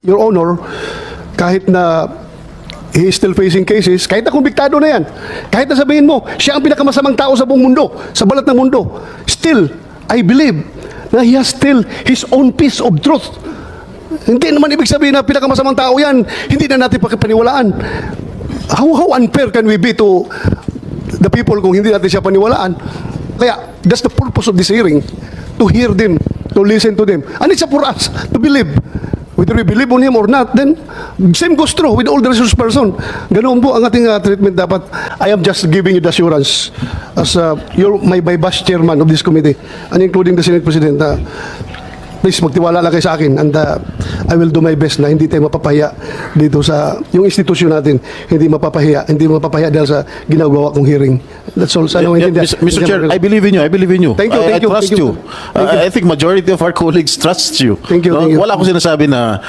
Your Honor, kahit na he is still facing cases, kahit na kumbiktado na yan, kahit na sabihin mo, siya ang pinakamasamang tao sa buong mundo, sa balat ng mundo, still, I believe na he has still his own piece of truth. Hindi naman ibig sabihin na pinakamasamang tao yan, hindi na natin pakipaniwalaan. How unfair can we be to the people kung hindi natin siya paniwalaan? Kaya, that's the purpose of this hearing, to hear them, to listen to them. And it's up for us to believe. Whether we believe on him or not, then same goes true with all the resource person. Ganoon po ang ating treatment dapat. I am just giving you the assurance as you're my vice chairman of this committee and including the Senate President. Please, magtiwala lang kayo sa akin and I will do my best na hindi tayo mapapahiya dito sa yung institusyon natin. Hindi mapapahiya dahil sa ginagawa kong hearing. That's all. Mr. Chair, I believe in you. I believe in you. Thank you. I trust you. I think majority of our colleagues trust you. Thank you. Thank you. Wala akong sinasabi na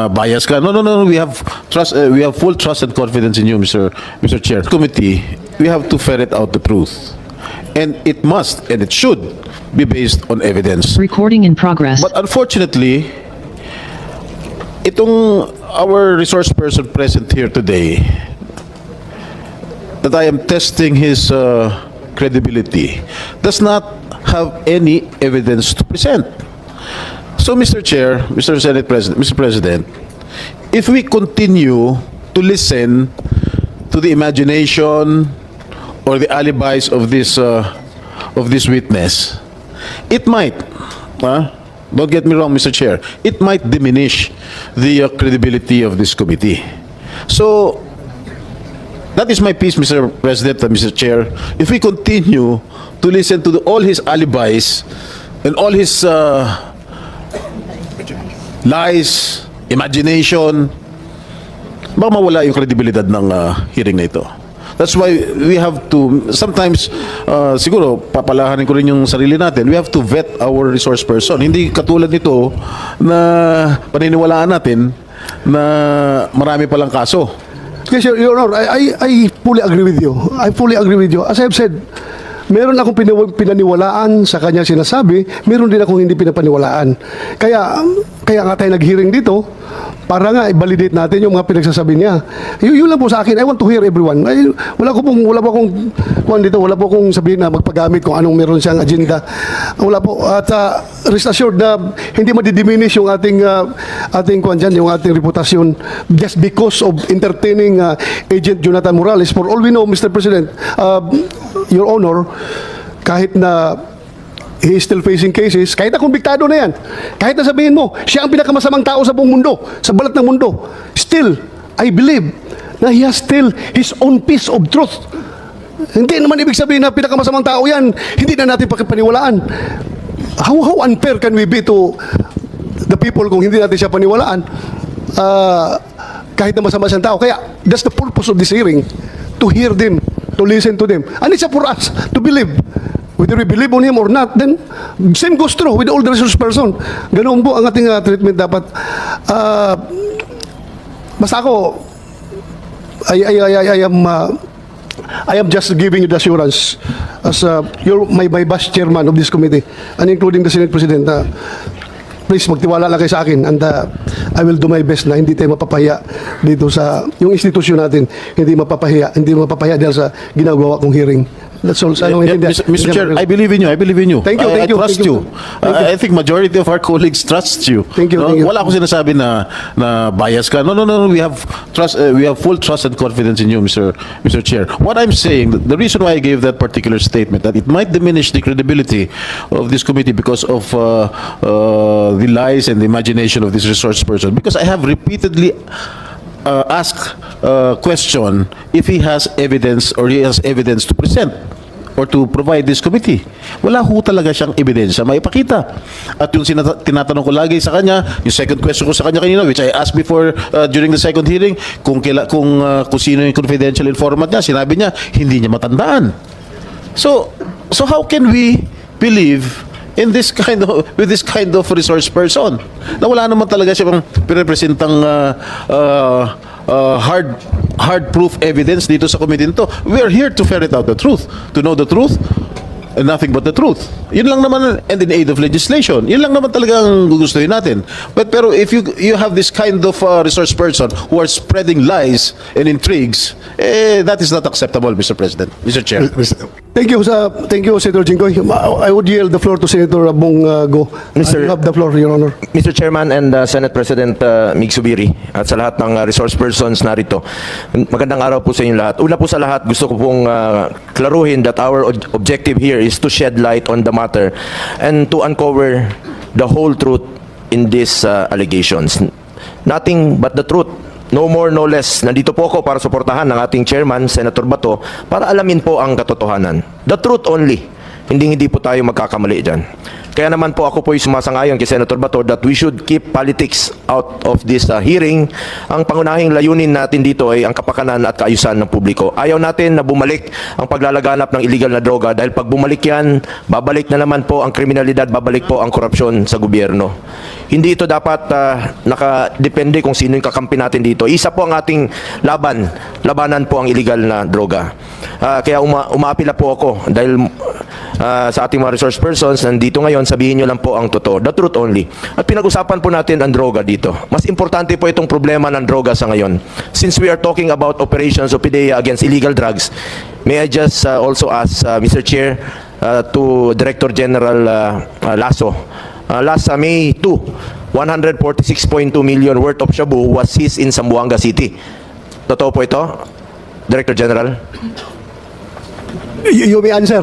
bias ka. No. We have trust. We have full trust and confidence in you, Mr. Chair. Committee, we have to ferret out the truth, and it must and it should be based on evidence. Recording in progress. But unfortunately, our resource person present here today, that I am testing his credibility, does not have any evidence to present. So, Mr. Chair, Mr. Senate President, Mr. President, if we continue to listen to the imagination or the alibis of this witness, it might, don't get me wrong, Mr. Chair, it might diminish the credibility of this committee. So, that is my piece, Mr. President and Mr. Chair. If we continue to listen to all his alibis and all his lies, imagination, baka mawala yung kredibilidad ng hearing na ito. That's why we have to, sometimes, siguro, papalahanin ko rin yung sarili natin, we have to vet our resource person. Hindi katulad nito na paniniwalaan natin na marami palang kaso. Yes, Your Honor, I fully agree with you. I fully agree with you. As I've said, meron akong pinaniwalaan sa kanya sinasabi, meron din akong hindi pinapaniwalaan. Kaya nga tayo nag-hearing dito, para nga i-validate natin yung mga pinagsasabi niya. Yun lang po sa akin. I want to hear everyone. Wala po akong sabihin na magpagamit kung anong meron siyang agenda. Wala po. At rest assured na hindi madidiminish yung ating yung ating reputasyon just because of entertaining Agent Jonathan Morales. For all we know, Mr. President, Your Honor, kahit na he is still facing cases, kahit na kumbiktado na yan, kahit na sabihin mo, siya ang pinakamasamang tao sa buong mundo, sa balat ng mundo, still, I believe na he has still his own piece of truth. Hindi naman ibig sabihin na pinakamasamang tao yan, hindi na natin pakipaniwalaan. How unfair can we be to the people kung hindi natin siya paniwalaan? Kahit na masama siyang tao. Kaya, that's the purpose of this hearing, to hear them, to listen to them. And it's up for us to believe. Whether we believe on him or not, then same goes true with all the resource person. Ganoon po ang ating treatment dapat. Basta ako, I am just giving you the assurance as you're my vice chairman of this committee and including the Senate President. Please, magtiwala lang kayo sa akin and I will do my best na hindi tayo mapapahiya dito sa yung institusyon natin. Hindi mapapahiya dahil sa ginagawa kong hearing. That's all. Mr. Chair, I believe in you. I believe in you. Thank you. I trust you. I think majority of our colleagues trust you. Thank you. Wala akong sinasabi na bias ka. No. We have trust. We have full trust and confidence in you, Mr. Chair. What I'm saying, the reason why I gave that particular statement, that it might diminish the credibility of this committee because of the lies and the imagination of this resource person, because I have repeatedly asked question if he has evidence or he has evidence to present or to provide this committee. Wala ho talaga siyang ebidensya maipakita. At yung tinatanong ko lagi sa kanya, yung second question ko sa kanya kanina, which I asked before during the second hearing, kung sino yung confidential informant niya, sinabi niya, hindi niya matandaan. So how can we believe in this kind of resource person na wala naman talaga siyang pirepresentang hard proof evidence dito sa committee nito? We are here to ferret out the truth, to know the truth, and nothing but the truth. Yun lang naman, and in aid of legislation. Yun lang naman talaga ang gugustuhin natin. Pero if you have this kind of resource person who are spreading lies and intrigues, that is not acceptable, Mr. President, Mr. Chair. Thank you, Senator Jinggoy. I would yield the floor to Senator Bongo. Mr. You have the floor, Your Honor. Mr. Chairman and Senate President Mig Subiri at sa lahat ng resource persons narito. Magandang araw po sa inyo lahat. Una po sa lahat, gusto ko pong klaruhin that our objective here is to shed light on the matter and to uncover the whole truth in these allegations. Nothing but the truth. No more, no less. Nandito po ako para suportahan ng ating chairman, Senator Bato, para alamin po ang katotohanan. The truth only. Hindi po tayo magkakamali dyan. Kaya naman po ako po sumasangayon kay Senator Bato that we should keep politics out of this hearing. Ang pangunahing layunin natin dito ay ang kapakanan at kaayusan ng publiko. Ayaw natin na bumalik ang paglalaganap ng illegal na droga dahil pag bumalik yan, babalik na naman po ang kriminalidad, babalik po ang korupsyon sa gobyerno. Hindi ito dapat nakadepende kung sino yung kakampi natin dito. Isa po ang ating labanan po ang illegal na droga. Kaya umaapila po ako dahil sa ating mga resource persons nandito ngayon, sabihin nyo lang po ang totoo, the truth only. At pinag-usapan po natin ang droga dito. Mas importante po itong problema ng droga sa ngayon. Since we are talking about operations of PDEA against illegal drugs, may I just also ask Mr. Chair to Director General Lasso. Last May 2, 146.2 million worth of shabu was seized in Zamboanga City. Totoo po ito, Director General? You may answer,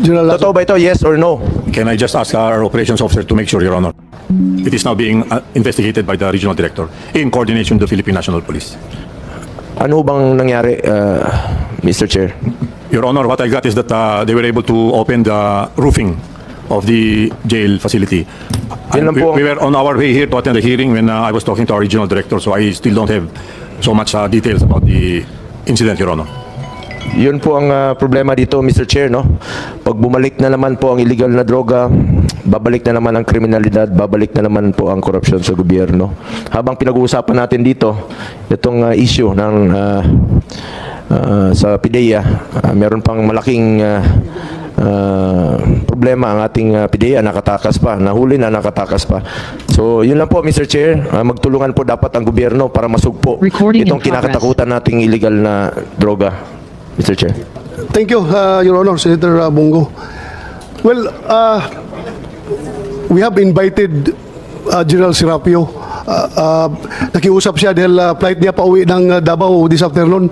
General Lasso. Totoo ba ito, yes or no? Can I just ask our operations officer to make sure, Your Honor? It is now being investigated by the regional director in coordination with the Philippine National Police. Ano bang nangyari, Mr. Chair? Your Honor, what I got is that they were able to open the roofing of the jail facility. Yun lang po. We were on our way here to attend the hearing when I was talking to our regional director, so I still don't have so much details about the incident, Your Honor. Yun po ang problema dito, Mr. Chair, no? Pag bumalik na naman po ang illegal na droga, babalik na naman ang kriminalidad, babalik na naman po ang korupsyon sa gobyerno. Habang pinag-uusapan natin dito, itong issue ng sa PDEA, meron pang malaking problema ang ating PDEA, nakatakas pa, nahuli na nakatakas pa. So, yun lang po, Mr. Chair, magtulungan po dapat ang gobyerno para masugpo itong kinakatakutan nating illegal na droga. Mr. Chair. Thank you, Your Honor, Senator Bongo. Well, we have invited General Serapio. Nakiusap siya dahil flight niya pauwi ng Davao this afternoon.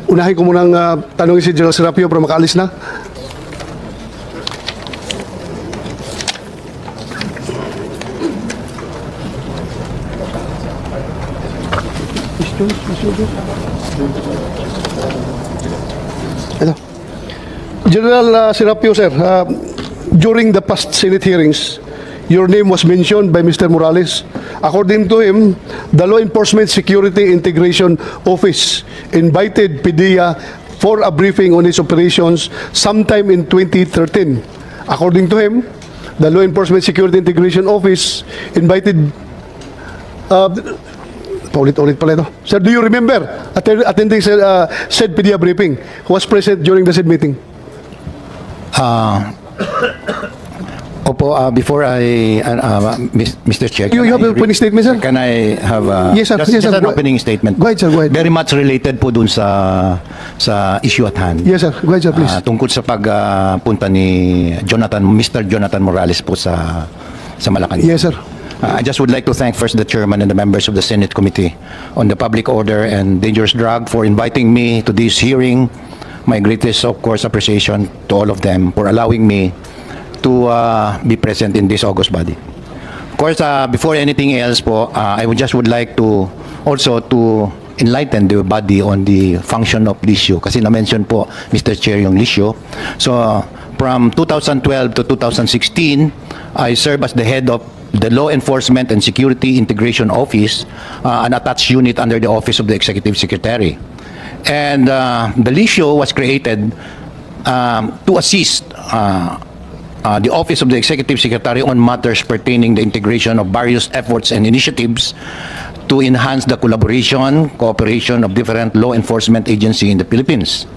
Unahin ko munang tanongin si General Serapio para makaalis na. Hello. General Serapio, sir, during the past Senate hearings, your name was mentioned by Mr. Morales. According to him, the Law Enforcement Security Integration Office invited PDEA for a briefing on its operations sometime in 2013. According to him, the Law Enforcement Security Integration Office invited paulit-ulit pala ito. Sir, do you remember attending said PDEA briefing? Who was present during the said meeting? Opo, before I, Mr. Chair, You have an opening statement, sir? Can I have Yes, sir. just, Yes, just sir. an opening statement? Go ahead, sir. Go ahead. Very much related po dun sa issue at hand. Yes, sir. Go ahead, sir, please. Tungkol sa pagpunta ni Mr. Jonathan Morales po sa Malacanang. Yes, sir. I just would like to thank first the chairman and the members of the Senate Committee on the Public Order and Dangerous Drug for inviting me to this hearing. My greatest, of course, appreciation to all of them for allowing me to be present in this august body. Of course, before anything else po, I would like to also to enlighten the body on the function of LISIO. Kasi na-mention po, Mr. Chair, yung LISIO. So, from 2012 to 2016, I served as the head of the Law Enforcement and Security Integration Office, an attached unit under the Office of the Executive Secretary. And the LISIO was created to assist the Office of the Executive Secretary on matters pertaining the integration of various efforts and initiatives to enhance the collaboration, cooperation of different law enforcement agencies in the Philippines.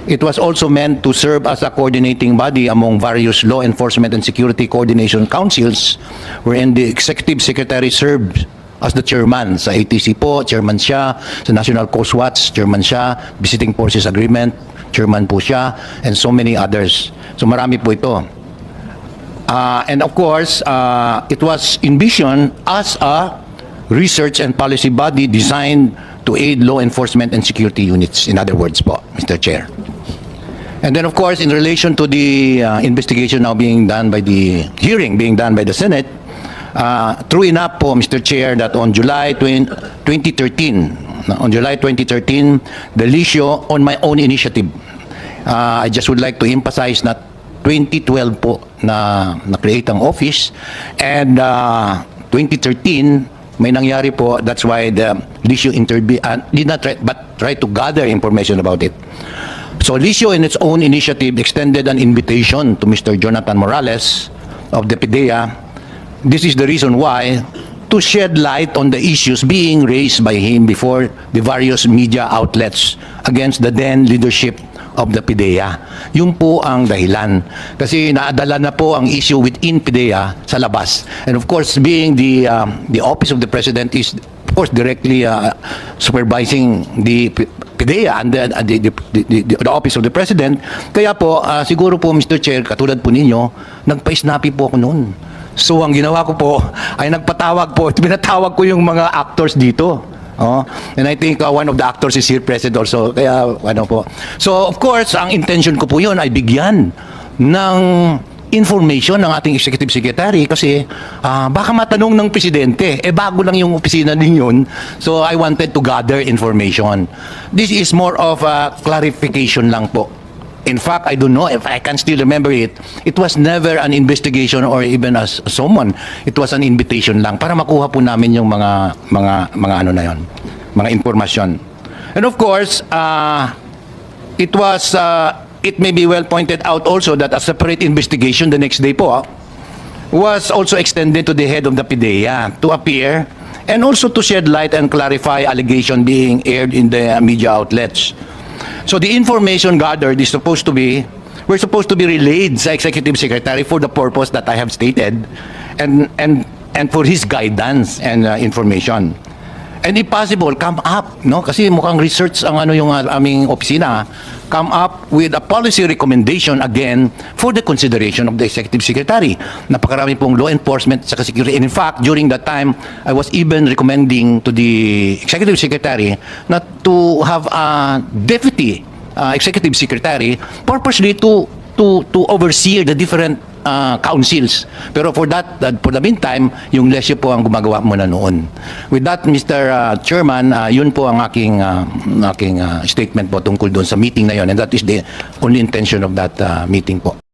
It was also meant to serve as a coordinating body among various law enforcement and security coordination councils, wherein the executive secretary served as the chairman. Sa ATC po, chairman siya. Sa National Coast Watch, chairman siya. Visiting Forces Agreement, chairman po siya. And so many others. So marami po ito. And of course, it was envisioned as a research and policy body designed to aid law enforcement and security units. In other words po, Mr. Chair. And then of course, in relation to the investigation now being done by the hearing being done by the Senate, true enough po, Mr. Chair, that on July 2013, the Lisio, on my own initiative, I just would like to emphasize that 2012 po na create ang office, and 2013 may nangyari po. That's why the Lisio did not try, but try to gather information about it. So Lisio, in its own initiative, extended an invitation to Mr. Jonathan Morales of the PIDEA. This is the reason why, to shed light on the issues being raised by him before the various media outlets against the then leadership of the PIDEA. Yun po ang dahilan. Kasi naadala na po ang issue within PIDEA sa labas. And of course, being the office of the President is, of course, directly supervising the PIDEA and the office of the President. Kaya po, siguro po, Mr. Chair, katulad po ninyo, nagpa-snappy po ako noon. So, ang ginawa ko po ay nagpatawag po, pinatawag ko yung mga actors dito. Oh, and I think one of the actors is here present also. Kaya, ano po. So, of course, ang intention ko po yun ay bigyan ng information ng ating executive secretary kasi baka matanong ng presidente, bago lang yung opisina ninyon. So, I wanted to gather information. This is more of a clarification lang po. In fact, I don't know if I can still remember it. It was never an investigation or even as someone. It was an invitation lang para makuha po namin yung mga ano na yon, mga impormasyon. And of course, it may be well pointed out also that a separate investigation the next day po was also extended to the head of the PIDEA to appear and also to shed light and clarify allegation being aired in the media outlets. So the information gathered is supposed to be relayed sa Executive Secretary for the purpose that I have stated and for his guidance and information. And if possible, come up, no? Kasi mukhang research ang ano yung aming opisina, come up with a policy recommendation again for the consideration of the Executive Secretary. Napakarami pong law enforcement sa security. And in fact, during that time, I was even recommending to the Executive Secretary not to have a deputy Executive Secretary purposely to oversee the different councils. Pero for the meantime, yung Lesyo po ang gumagawa muna noon. With that, Mr. Chairman, yun po ang aking statement po tungkol doon sa meeting na yun. And that is the only intention of that meeting po.